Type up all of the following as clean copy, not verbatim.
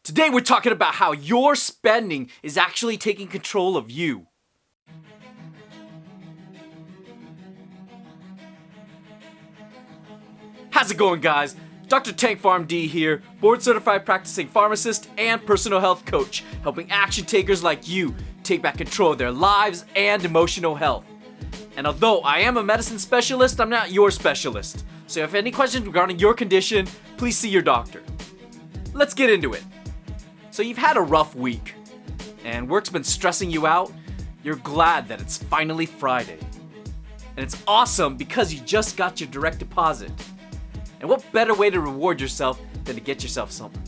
Today we're talking about how your spending is actually taking control of you. How's it going, guys? drtankpharmd here, board certified practicing pharmacist and personal health coach, helping action takers like you take back control of their lives and emotional health. And although I am a medicine specialist, I'm not your specialist. So if you have any questions regarding your condition, please see your doctor. Let's get into it. So you've had a rough week, and work's been stressing you out. You're glad that it's finally Friday. And it's awesome because you just got your direct deposit. And what better way to reward yourself than to get yourself something?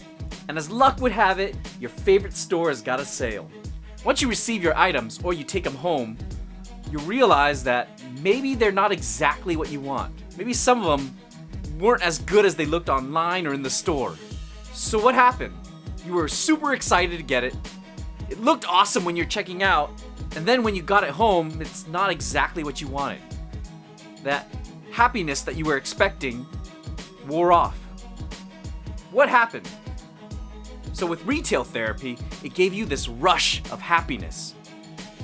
And as luck would have it, your favorite store has got a sale. Once you receive your items or you take them home, you realize that maybe they're not exactly what you want. Maybe some of them weren't as good as they looked online or in the store. So what happened? You were super excited to get it. It looked awesome when you're checking out, and then when you got it home, it's not exactly what you wanted. That happiness that you were expecting wore off. What happened? So with retail therapy, it gave you this rush of happiness.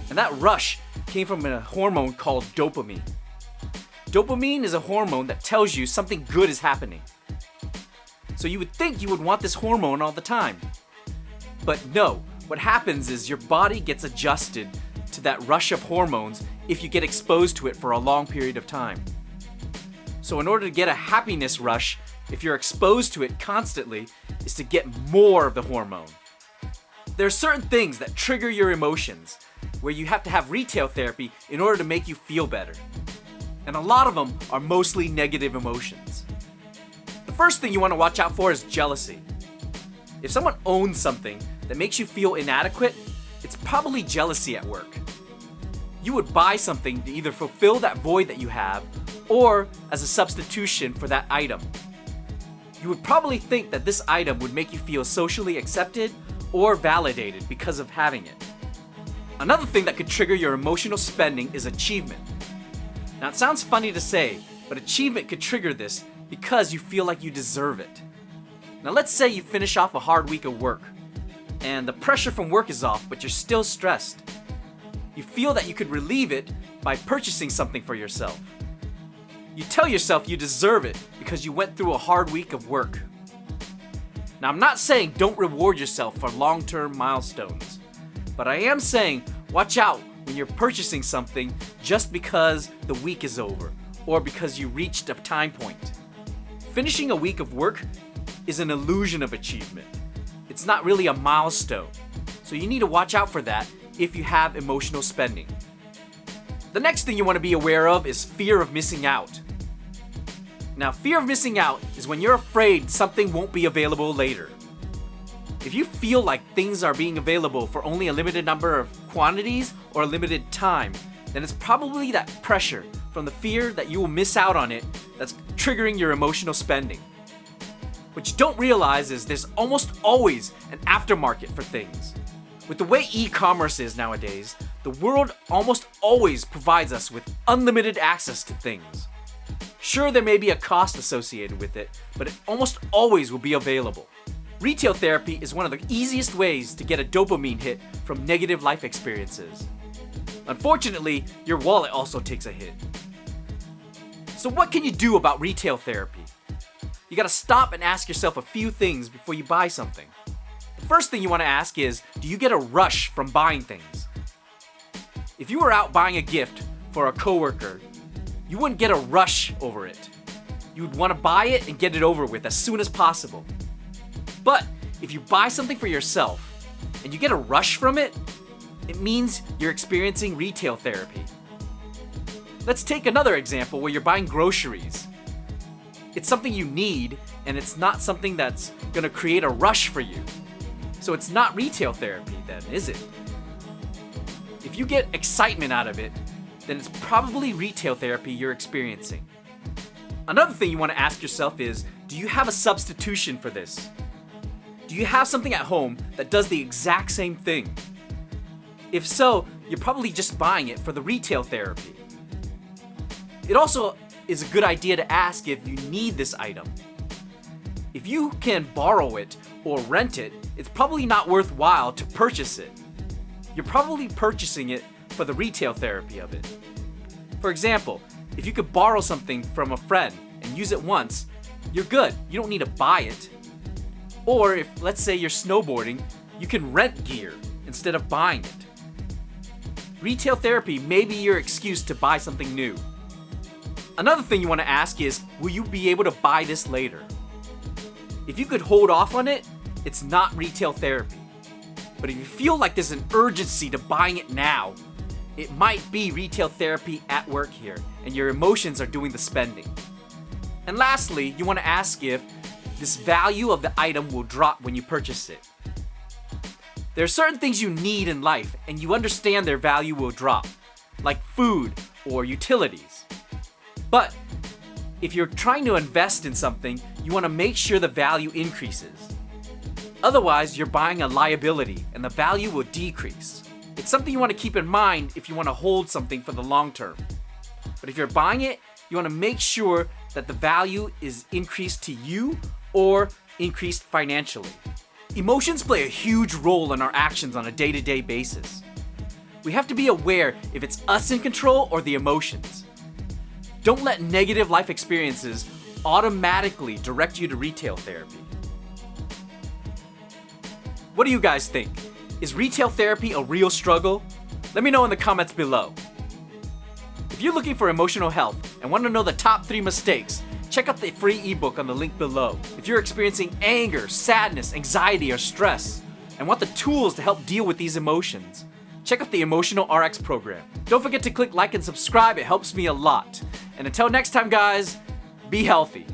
And that rush came from a hormone called dopamine. Dopamine is a hormone that tells you something good is happening. So you would think you would want this hormone all the time. But no, what happens is your body gets adjusted to that rush of hormones if you get exposed to it for a long period of time. So in order to get a happiness rush, if you're exposed to it constantly, is to get more of the hormone. There are certain things that trigger your emotions, where you have to have retail therapy in order to make you feel better. And a lot of them are mostly negative emotions. The first thing you want to watch out for is jealousy. If someone owns something that makes you feel inadequate, it's probably jealousy at work. You would buy something to either fulfill that void that you have or as a substitution for that item. You would probably think that this item would make you feel socially accepted or validated because of having it. Another thing that could trigger your emotional spending is achievement. Now it sounds funny to say, but achievement could trigger this because you feel like you deserve it. Now let's say you finish off a hard week of work, and the pressure from work is off, but you're still stressed. You feel that you could relieve it by purchasing something for yourself. You tell yourself you deserve it because you went through a hard week of work. Now I'm not saying don't reward yourself for long-term milestones, but I am saying watch out when you're purchasing something just because the week is over or because you reached a time point. Finishing a week of work is an illusion of achievement. It's not really a milestone, so you need to watch out for that if you have emotional spending. The next thing you want to be aware of is fear of missing out. Now, fear of missing out is when you're afraid something won't be available later. If you feel like things are being available for only a limited number of quantities or a limited time, then it's probably that pressure from the fear that you will miss out on it that's triggering your emotional spending. What you don't realize is there's almost always an aftermarket for things. With the way e-commerce is nowadays, the world almost always provides us with unlimited access to things. Sure, there may be a cost associated with it, but it almost always will be available. Retail therapy is one of the easiest ways to get a dopamine hit from negative life experiences. Unfortunately, your wallet also takes a hit. So what can you do about retail therapy? You gotta stop and ask yourself a few things before you buy something. The first thing you wanna ask is, do you get a rush from buying things? If you were out buying a gift for a coworker, you wouldn't get a rush over it. You would wanna buy it and get it over with as soon as possible. But if you buy something for yourself and you get a rush from it, it means you're experiencing retail therapy. Let's take another example where you're buying groceries. It's something you need, and it's not something that's gonna create a rush for you. So it's not retail therapy then, is it? If you get excitement out of it, then it's probably retail therapy you're experiencing. Another thing you wanna ask yourself is, do you have a substitution for this? Do you have something at home that does the exact same thing? If so, you're probably just buying it for the retail therapy. It also is a good idea to ask if you need this item. If you can borrow it or rent it, it's probably not worthwhile to purchase it. You're probably purchasing it for the retail therapy of it. For example, if you could borrow something from a friend and use it once, you're good. You don't need to buy it. Or if, let's say, you're snowboarding, you can rent gear instead of buying it. Retail therapy may be your excuse to buy something new. Another thing you want to ask is, will you be able to buy this later? If you could hold off on it, it's not retail therapy. But if you feel like there's an urgency to buying it now, it might be retail therapy at work here, and your emotions are doing the spending. And lastly, you want to ask if this value of the item will drop when you purchase it. There are certain things you need in life, and you understand their value will drop, like food or utilities. But if you're trying to invest in something, you want to make sure the value increases. Otherwise, you're buying a liability, and the value will decrease. It's something you want to keep in mind if you want to hold something for the long term. But if you're buying it, you want to make sure that the value is increased to you or increased financially. Emotions play a huge role in our actions on a day-to-day basis. We have to be aware if it's us in control or the emotions. Don't let negative life experiences automatically direct you to retail therapy. What do you guys think? Is retail therapy a real struggle? Let me know in the comments below. If you're looking for emotional health and want to know the top 3 mistakes, check out the free ebook on the link below. If you're experiencing anger, sadness, anxiety, or stress, and want the tools to help deal with these emotions, check out the Emotional RX program. Don't forget to click like and subscribe, it helps me a lot. And until next time guys, be healthy.